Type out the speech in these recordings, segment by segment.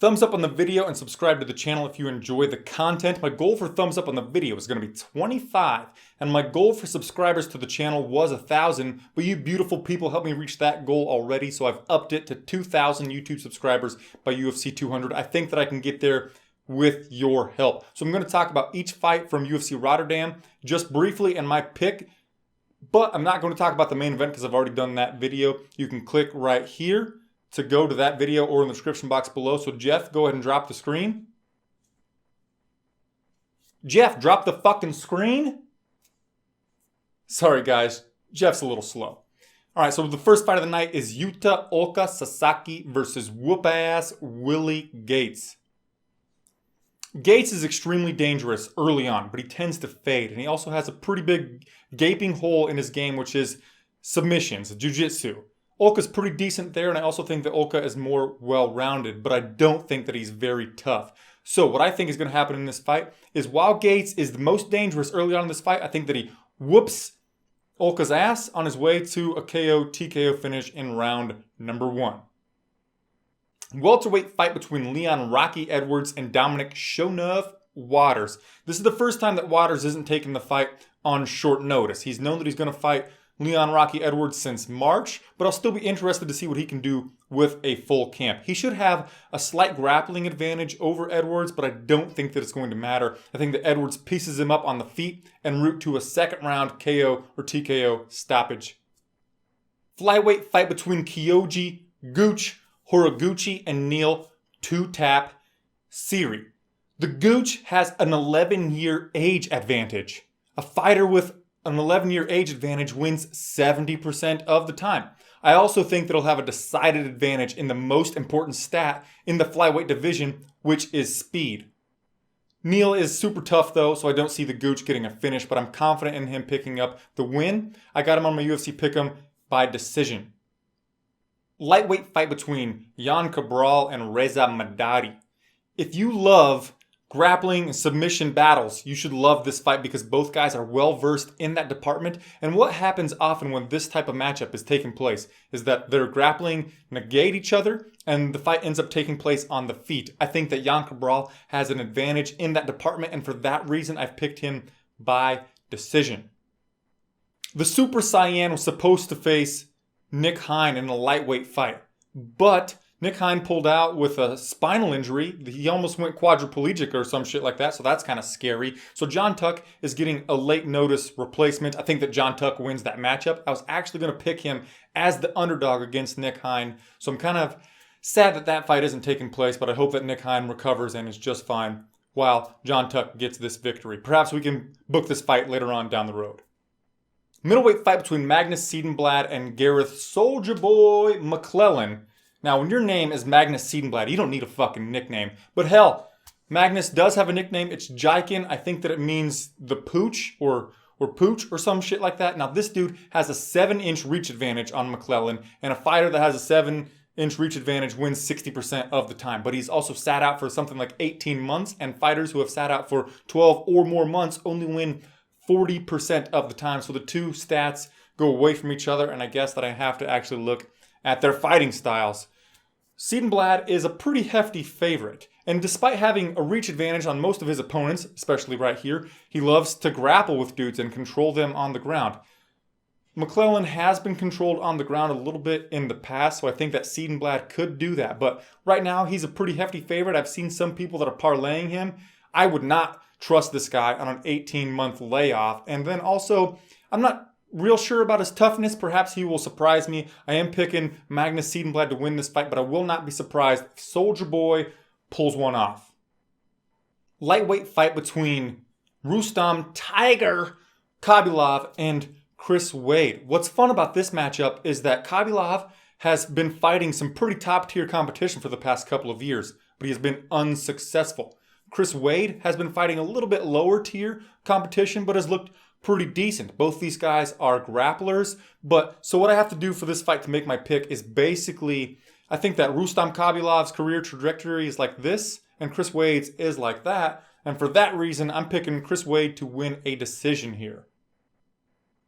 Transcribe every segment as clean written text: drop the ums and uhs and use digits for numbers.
Thumbs up on the video and subscribe to the channel if you enjoy the content. My goal for thumbs up on the video is going to be 25, and my goal for subscribers to the channel was 1,000, but you beautiful people helped me reach that goal already, so I've upped it to 2,000 YouTube subscribers by UFC 200. I think that I can get there with your help. So I'm going to talk about each fight from UFC Rotterdam just briefly and my pick, but I'm not going to talk about the main event because I've already done that video. You can click right here to go to that video or in the description box below. So Jeff, go ahead and drop the screen. Jeff, drop the fucking screen. Sorry guys, Jeff's a little slow. All right, so the first fight of the night is Yuta Ulka Sasaki versus whoop-ass Willie Gates. Gates is extremely dangerous early on, but he tends to fade. And he also has a pretty big gaping hole in his game, which is submissions, jiu-jitsu. Ulka's pretty decent there, and I also think that Ulka is more well-rounded, but I don't think that he's very tough. So what I think is going to happen in this fight is while Gates is the most dangerous early on in this fight, I think that he whoops Ulka's ass on his way to a KO TKO finish in round number 1. Welterweight fight between Leon Rocky Edwards and Dominic Shonov Waters. This is the first time that Waters isn't taking the fight on short notice. He's known that he's going to fight Leon Rocky Edwards since March, but I'll still be interested to see what he can do with a full camp. He should have a slight grappling advantage over Edwards, but I don't think that it's going to matter. I think that Edwards pieces him up on the feet en route to a second round KO or TKO stoppage. Flyweight fight between Kyoji, Gooch, Horiguchi, and Neil Two-Tap Seery. The Gooch has an 11-year age advantage. A fighter with an 11-year age advantage wins 70% of the time. I also think that he'll have a decided advantage in the most important stat in the flyweight division, which is speed. Neil is super tough though, so I don't see the Gooch getting a finish, but I'm confident in him picking up the win. I got him on my UFC pick'em by decision. Lightweight fight between Jan Cabral and Resa Madadi. If you love grappling and submission battles, you should love this fight because both guys are well versed in that department. And what happens often when this type of matchup is taking place is that their grappling negate each other and the fight ends up taking place on the feet. I think that Jan Cabral has an advantage in that department, and for that reason I've picked him by decision. The Super Saiyan was supposed to face Nick Hein in a lightweight fight, but Nick Hein pulled out with a spinal injury. He almost went quadriplegic or some shit like that, so that's kind of scary. So John Tuck is getting a late notice replacement. I think that John Tuck wins that matchup. I was actually going to pick him as the underdog against Nick Hein, so I'm kind of sad that that fight isn't taking place, but I hope that Nick Hein recovers and is just fine while John Tuck gets this victory. Perhaps we can book this fight later on down the road. Middleweight fight between Magnus Cedenblad and Garreth Soldier Boy McLellan. Now, when your name is Magnus Cedenblad, you don't need a fucking nickname. But hell, Magnus does have a nickname. It's Jaikin. I think that it means the pooch or pooch or some shit like that. Now, this dude has a 7-inch reach advantage on McLellan, and a fighter that has a 7-inch reach advantage wins 60% of the time. But he's also sat out for something like 18 months, and fighters who have sat out for 12 or more months only win 40% of the time. So the two stats go away from each other, and I guess that I have to actually look at their fighting styles. Cedenblad is a pretty hefty favorite, and despite having a reach advantage on most of his opponents, especially right here, he loves to grapple with dudes and control them on the ground. McLellan has been controlled on the ground a little bit in the past, so I think that Cedenblad could do that, but right now he's a pretty hefty favorite. I've seen some people that are parlaying him. I would not trust this guy on an 18-month layoff, and then also, I'm not real sure about his toughness. Perhaps he will surprise me. I am picking Magnus Cedenblad to win this fight, but I will not be surprised if Soldier Boy pulls one off. Lightweight fight between Rustam Tiger Khabilov and Chris Wade. What's fun about this matchup is that Khabilov has been fighting some pretty top-tier competition for the past couple of years, but he has been unsuccessful. Chris Wade has been fighting a little bit lower-tier competition, but has looked pretty decent. Both these guys are grapplers, so what I have to do for this fight to make my pick is basically, I think that Rustam Khabilov's career trajectory is like this, and Chris Wade's is like that, and for that reason, I'm picking Chris Wade to win a decision here.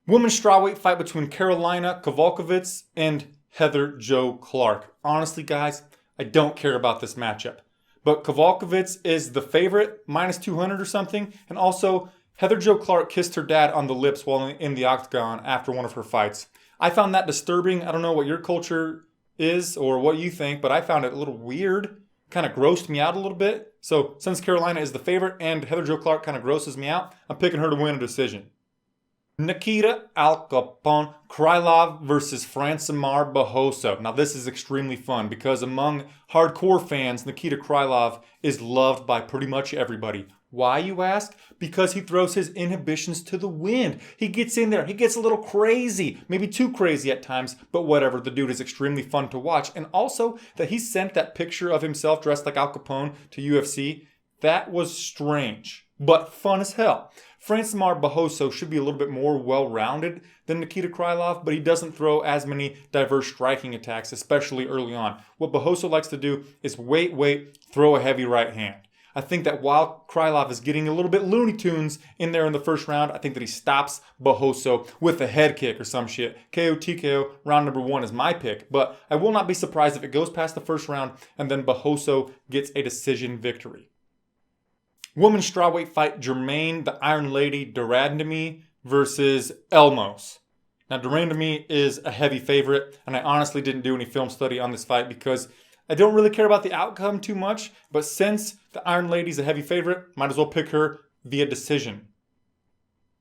Women's strawweight fight between Karolina Kowalkiewicz and Heather Jo Clark. Honestly, guys, I don't care about this matchup. but Kowalkiewicz is the favorite, minus 200 or something. And also, Heather Jo Clark kissed her dad on the lips while in the octagon after one of her fights. I found that disturbing. I don't know what your culture is or what you think, but I found it a little weird. Kind of grossed me out a little bit. So since Karolina is the favorite and Heather Jo Clark kind of grosses me out, I'm picking her to win a decision. Nikita, Al Capone, Krylov versus Francimar Barroso. Now this is extremely fun because among hardcore fans, Nikita Krylov is loved by pretty much everybody. Why, you ask? Because he throws his inhibitions to the wind. He gets in there. He gets a little crazy. Maybe too crazy at times, but whatever. The dude is extremely fun to watch. And also that he sent that picture of himself dressed like Al Capone to UFC, that was strange, but fun as hell. Francimar Barroso should be a little bit more well-rounded than Nikita Krylov, but he doesn't throw as many diverse striking attacks, especially early on. What Barroso likes to do is wait, throw a heavy right hand. I think that while Krylov is getting a little bit Looney Tunes in there in the first round, I think that he stops Barroso with a head kick or some shit. KO, TKO, round number 1 is my pick, but I will not be surprised if it goes past the first round and then Barroso gets a decision victory. Women's strawweight fight, Germaine, the Iron Lady, Randamie versus Elmose. Now, Randamie is a heavy favorite, and I honestly didn't do any film study on this fight because I don't really care about the outcome too much, but since the Iron Lady's a heavy favorite, might as well pick her via decision.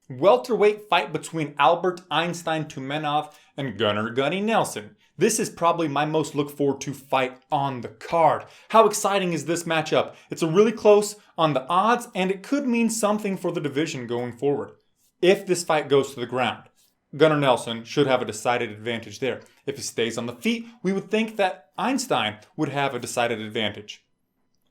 Welterweight fight between Albert Einstein Tumenov and Gunnar Gunny Nelson. This is probably my most look forward to fight on the card. How exciting is this matchup? It's a really close on the odds, and it could mean something for the division going forward. If this fight goes to the ground, Gunnar Nelson should have a decided advantage there. If he stays on the feet, we would think that Einstein would have a decided advantage.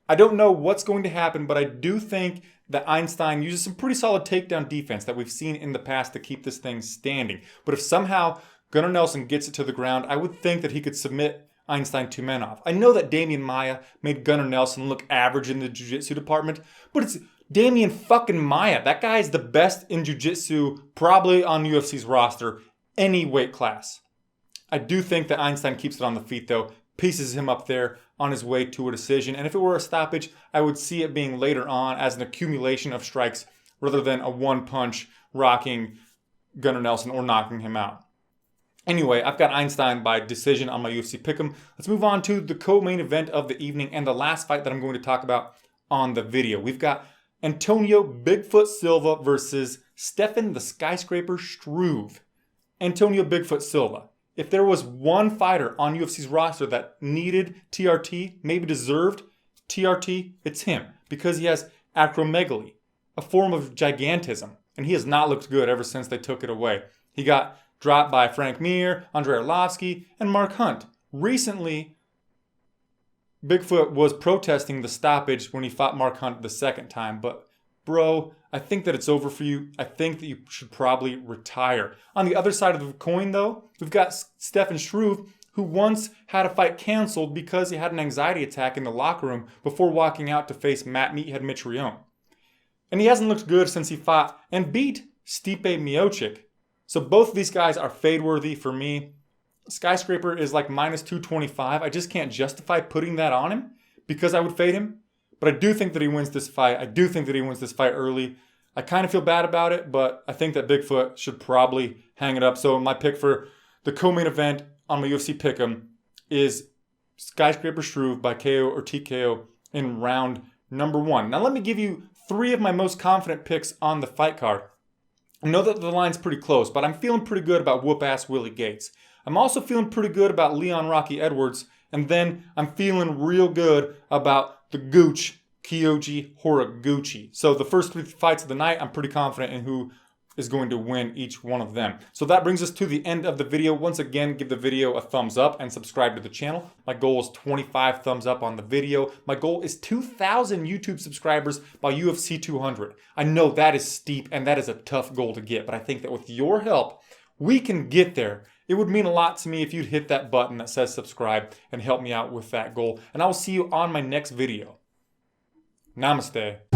I don't know what's going to happen, but I do think that Einstein uses some pretty solid takedown defense that we've seen in the past to keep this thing standing. But if somehow Gunnar Nelson gets it to the ground, I would think that he could submit Einstein Tumenov. I know that Damian Maia made Gunnar Nelson look average in the jiu-jitsu department, but it's Damian fucking Maia. That guy is the best in jiu-jitsu probably on UFC's roster, any weight class. I do think that Einstein keeps it on the feet though, pieces him up there on his way to a decision. And if it were a stoppage, I would see it being later on as an accumulation of strikes rather than a one punch rocking Gunnar Nelson or knocking him out. Anyway, I've got Einstein by decision on my UFC pick'em. Let's move on to the co-main event of the evening and the last fight that I'm going to talk about on the video. We've got Antonio Bigfoot Silva versus Stefan the Skyscraper Struve. Antonio Bigfoot Silva. If there was one fighter on UFC's roster that needed TRT, maybe deserved TRT, it's him. Because he has acromegaly, a form of gigantism. And he has not looked good ever since they took it away. He got dropped by Francimar, Arlovski, and Mark Hunt. Recently, Bigfoot was protesting the stoppage when he fought Mark Hunt the second time. But, bro, I think that it's over for you. I think that you should probably retire. On the other side of the coin, though, we've got Stefan Struve, who once had a fight canceled because he had an anxiety attack in the locker room before walking out to face Matt Meathead Mitrione. And he hasn't looked good since he fought and beat Stipe Miocic. So both of these guys are fade-worthy for me. Skyscraper is like minus 225. I just can't justify putting that on him because I would fade him. But I do think that he wins this fight. I do think that he wins this fight early. I kind of feel bad about it, but I think that Bigfoot should probably hang it up. So my pick for the co-main event on my UFC pick'em is Skyscraper Struve by KO or TKO in round number 1. Now let me give you 3 of my most confident picks on the fight card. I know that the line's pretty close, but I'm feeling pretty good about whoop-ass Willie Gates. I'm also feeling pretty good about Leon Rocky Edwards, and then I'm feeling real good about the Gooch, Kyoji, Horiguchi. So the first 3 fights of the night, I'm pretty confident in who is going to win each one of them. So that brings us to the end of the video. Once again, give the video a thumbs up and subscribe to the channel. My goal is 25 thumbs up on the video. My goal is 2,000 YouTube subscribers by UFC 200. I know that is steep and that is a tough goal to get, but I think that with your help, we can get there. It would mean a lot to me if you'd hit that button that says subscribe and help me out with that goal. And I will see you on my next video. Namaste.